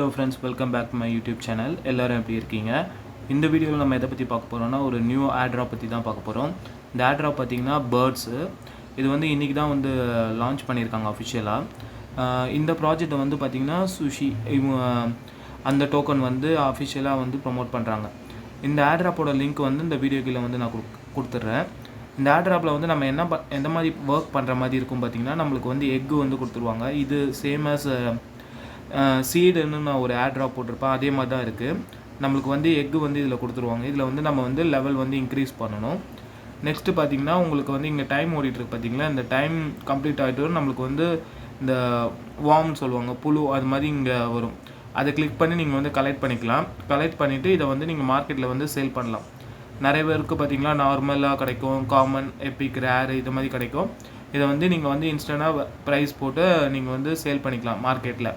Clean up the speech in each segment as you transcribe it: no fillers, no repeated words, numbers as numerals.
Hello friends, welcome back to my YouTube channel. எல்லாரும் எப்படி இருக்கீங்க? இந்த வீடியோவில் நம்ம எதை பற்றி பார்க்க போகிறோம்னா ஒரு நியூ ஆட்ராப் பற்றி தான் பார்க்க போகிறோம். இந்த ஆட்ராப் பார்த்திங்கன்னா பேர்ட்ஸு. இது வந்து இன்றைக்கி தான் வந்து லான்ச் பண்ணியிருக்காங்க அஃபிஷியலாக. இந்த ப்ராஜெக்டை வந்து பார்த்திங்கன்னா சுஷி அந்த டோக்கன் வந்து அஃபிஷியலாக வந்து ப்ரொமோட் பண்ணுறாங்க. இந்த ஆட்ராப்போட லிங்க் வந்து இந்த வீடியோ கீழே வந்து நான் கொடுத்துட்றேன். இந்த ஆட்ராப்பில் வந்து நம்ம எந்த மாதிரி ஒர்க் பண்ணுற மாதிரி இருக்கும் பார்த்திங்கன்னா, நம்மளுக்கு வந்து எக்கு வந்து கொடுத்துருவாங்க. இது சேம் ஆஸ் சீடுன்னு நான் ஒரு ஆட்ராப் போட்டிருப்பேன், அதே மாதிரி தான் இருக்குது. நம்மளுக்கு வந்து எக்கு வந்து இதில் கொடுத்துருவாங்க. இதில் வந்து நம்ம வந்து லெவல் வந்து இன்க்ரீஸ் பண்ணணும். நெக்ஸ்ட்டு பார்த்திங்கன்னா உங்களுக்கு வந்து இங்கே டைம் ஓடிட்டுருக்கு பார்த்திங்களா, இந்த டைம் கம்ப்ளீட் ஆகிட்டு நம்மளுக்கு வந்து இந்த வார்ம்னு சொல்லுவாங்க, புழு அது மாதிரி இங்கே வரும். அதை கிளிக் பண்ணி நீங்கள் வந்து கலெக்ட் பண்ணிக்கலாம். கலெக்ட் பண்ணிவிட்டு இதை வந்து நீங்கள் மார்க்கெட்டில் வந்து சேல் பண்ணலாம். நிறைய பேருக்கு பார்த்திங்கன்னா நார்மலாக கிடைக்கும், காமன், எப்பிக், ரேர் இது மாதிரி கிடைக்கும். இதை வந்து நீங்கள் வந்து இன்ஸ்டண்ட்டாக ப்ரைஸ் போட்டு நீங்கள் வந்து சேல் பண்ணிக்கலாம் மார்க்கெட்டில்.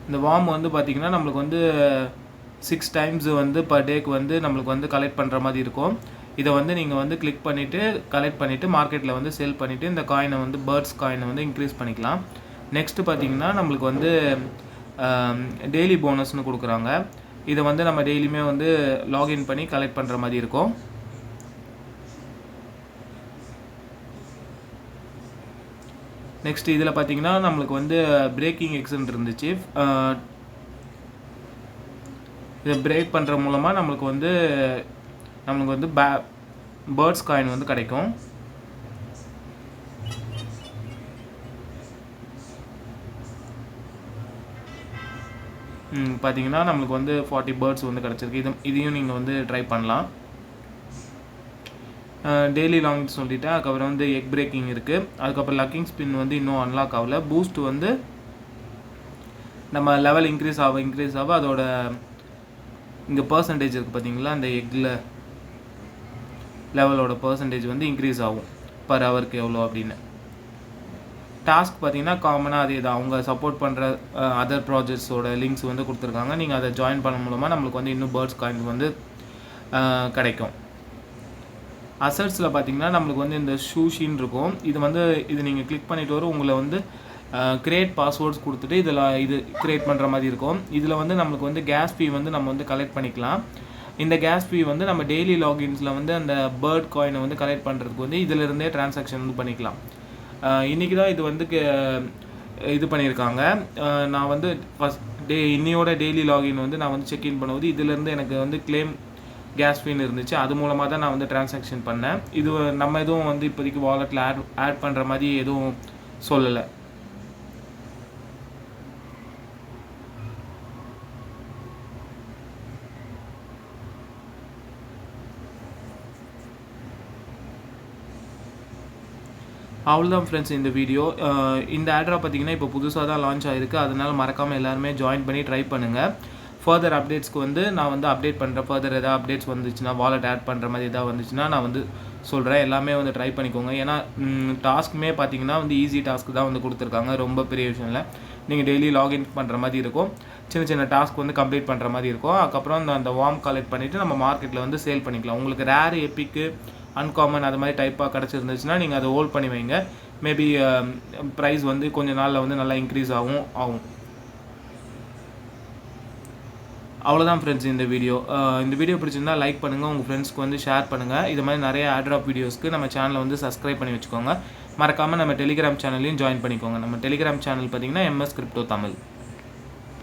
இந்த வார்ம் வந்து பார்த்திங்கன்னா நம்மளுக்கு வந்து 6 டைம்ஸ் வந்து பர் டேக்கு வந்து நம்மளுக்கு வந்து கலெக்ட் பண்ணுற மாதிரி இருக்கும். இதை வந்து நீங்கள் வந்து கிளிக் பண்ணிவிட்டு கலெக்ட் பண்ணிவிட்டு மார்க்கெட்டில் வந்து சேல் பண்ணிவிட்டு இந்த காயினை வந்து பேர்ட்ஸ் காயினை வந்து இன்க்ரீஸ் பண்ணிக்கலாம். நெக்ஸ்ட்டு பார்த்திங்கன்னா நம்மளுக்கு வந்து டெய்லி போனஸ்னு கொடுக்குறாங்க. இதை வந்து நம்ம டெய்லியுமே வந்து லாகின் பண்ணி கலெக்ட் பண்ணுற மாதிரி இருக்கும். நெக்ஸ்ட் இதில் பார்த்திங்கன்னா நம்மளுக்கு வந்து பிரேக்கிங் எக்ஸ்ன்னு இருந்துச்சு. இதை பிரேக் பண்ணுற மூலமாக நம்மளுக்கு வந்து பேர்ட்ஸ் காயின் வந்து கிடைக்கும். பார்த்திங்கன்னா நம்மளுக்கு வந்து 40 பேர்ட்ஸ் வந்து கிடச்சிருக்கு. இதையும் நீங்கள் வந்து ட்ரை பண்ணலாம். டெய்லி லாங் சொல்லிவிட்டு அதுக்கப்புறம் வந்து எக் பிரேக்கிங் இருக்குது. அதுக்கப்புறம் லக்கிங் ஸ்பின் வந்து இன்னும் அன்லாக் ஆகல. பூஸ்ட் வந்து நம்ம லெவல் இன்க்ரீஸ் ஆக அதோட இங்கே பர்சன்டேஜ் இருக்குது பார்த்தீங்களா, அந்த எக்கில் லெவலோட பர்சன்டேஜ் வந்து இன்க்ரீஸ் ஆகும் பர் ஹவருக்கு எவ்வளோ அப்படின்னு. டாஸ்க் பார்த்திங்கன்னா காமனாக அதே தான், அவங்க சப்போர்ட் பண்ணுற அதர் ப்ராஜெக்ட்ஸோட லிங்க்ஸ் வந்து கொடுத்துருக்காங்க. நீங்கள் அதை ஜாயின் பண்ண மூலமாக நம்மளுக்கு வந்து இன்னும் பேர்ட்ஸ் காயின் வந்து கிடைக்கும். அசட்ஸில் பார்த்திங்கன்னா நம்மளுக்கு வந்து இந்த ஷூஷின்னு இருக்கும். இது நீங்கள் கிளிக் பண்ணிட்டு வரும், உங்களை வந்து கிரியேட் பாஸ்வேர்ட்ஸ் கொடுத்துட்டு இது கிரியேட் பண்ணுற மாதிரி இருக்கும். இதில் வந்து நம்மளுக்கு வந்து கேஸ் ஃபீ வந்து நம்ம வந்து கலெக்ட் பண்ணிக்கலாம். இந்த கேஸ் ஃபீ வந்து நம்ம டெய்லி லாகின்ஸில் வந்து அந்த பேர்ட் காயினை வந்து கலெக்ட் பண்ணுறதுக்கு வந்து இதிலிருந்தே டிரான்சாக்ஷன் வந்து பண்ணிக்கலாம். இன்றைக்கி தான் இது வந்து இது பண்ணியிருக்காங்க. நான் வந்து இன்னையோட டெய்லி லாகின் வந்து நான் வந்து செக்இன் பண்ணும்போது இதிலேருந்து எனக்கு வந்து கிளைம் கேஸ் ஃபீன்னு இருந்துச்சு. அது மூலமாக தான் நான் வந்து டிரான்சாக்ஷன் பண்ணேன். இது நம்ம எதுவும் வந்து இப்போதைக்கு வாலெட்டில் ஆட் பண்ணுற மாதிரி எதுவும் சொல்லலை. அவ்வளோதான் ஃப்ரெண்ட்ஸ் இந்த வீடியோ. இந்த ஆட்ராப் பார்த்திங்கன்னா இப்போ புதுசாக தான் லான்ச் ஆகிருக்கு. அதனால் மறக்காமல் எல்லாருமே ஜாயின் பண்ணி ட்ரை பண்ணுங்கள். ஃபர்தர் அப்டேட்ஸ்க்கு வந்து நான் வந்து அப்டேட் பண்ணுறேன். ஃபர்தர் எதாவது அப்டேட்ஸ் வந்துச்சுன்னா, வாலெட் ஆட் பண்ணுற மாதிரி எதாவது வந்துச்சுன்னா நான் வந்து சொல்கிறேன். எல்லாமே வந்து ட்ரை பண்ணிக்கோங்க. ஏன்னா டாஸ்க்குமே பார்த்திங்கன்னா வந்து ஈஸி டாஸ்க்கு தான் வந்து கொடுத்துருக்காங்க. ரொம்ப பெரிய விஷயம் இல்லை. நீங்கள் டெய்லி லாகின் பண்ணுற மாதிரி இருக்கும். சின்ன டாஸ்க் வந்து கம்ப்ளீட் பண்ணுற மாதிரி இருக்கும். அதுக்கப்புறம் அந்த வார்ம் கலெக்ட் பண்ணிவிட்டு நம்ம மார்க்கெட்டில் வந்து சேல் பண்ணிக்கலாம். உங்களுக்கு ரேர், எப்பிக்கு, அன்காமன் அது மாதிரி டைப்பாக கிடச்சிருந்துச்சுன்னா நீங்கள் அதை ஹோல்ட் பண்ணி வைங்க. மேபி ப்ரைஸ் வந்து கொஞ்சம் நாளில் வந்து நல்லா இன்க்ரீஸ் ஆகும். அவ்வளோதான் ஃப்ரெண்ட்ஸ் இந்த வீடியோ பிடிச்சிருந்தால் லைக் பண்ணுங்கள், உங்கள் ஃப்ரெண்ட்ஸ்க்கு வந்து ஷேர் பண்ணுங்கள். இது மாதிரி நிறைய ஆட்ராப் வீடியோஸ்க்கு நம்ம சேனலை வந்து சப்ஸ்கிரைப் பண்ணி வச்சுக்கோங்க. மறக்காமல் நம்ம டெலிகிராம் சேனலையும் ஜாயின் பண்ணிக்கோங்க. நம்ம டெலிகிராம் சேனல் பார்த்திங்கன்னா MS Crypto Tamil.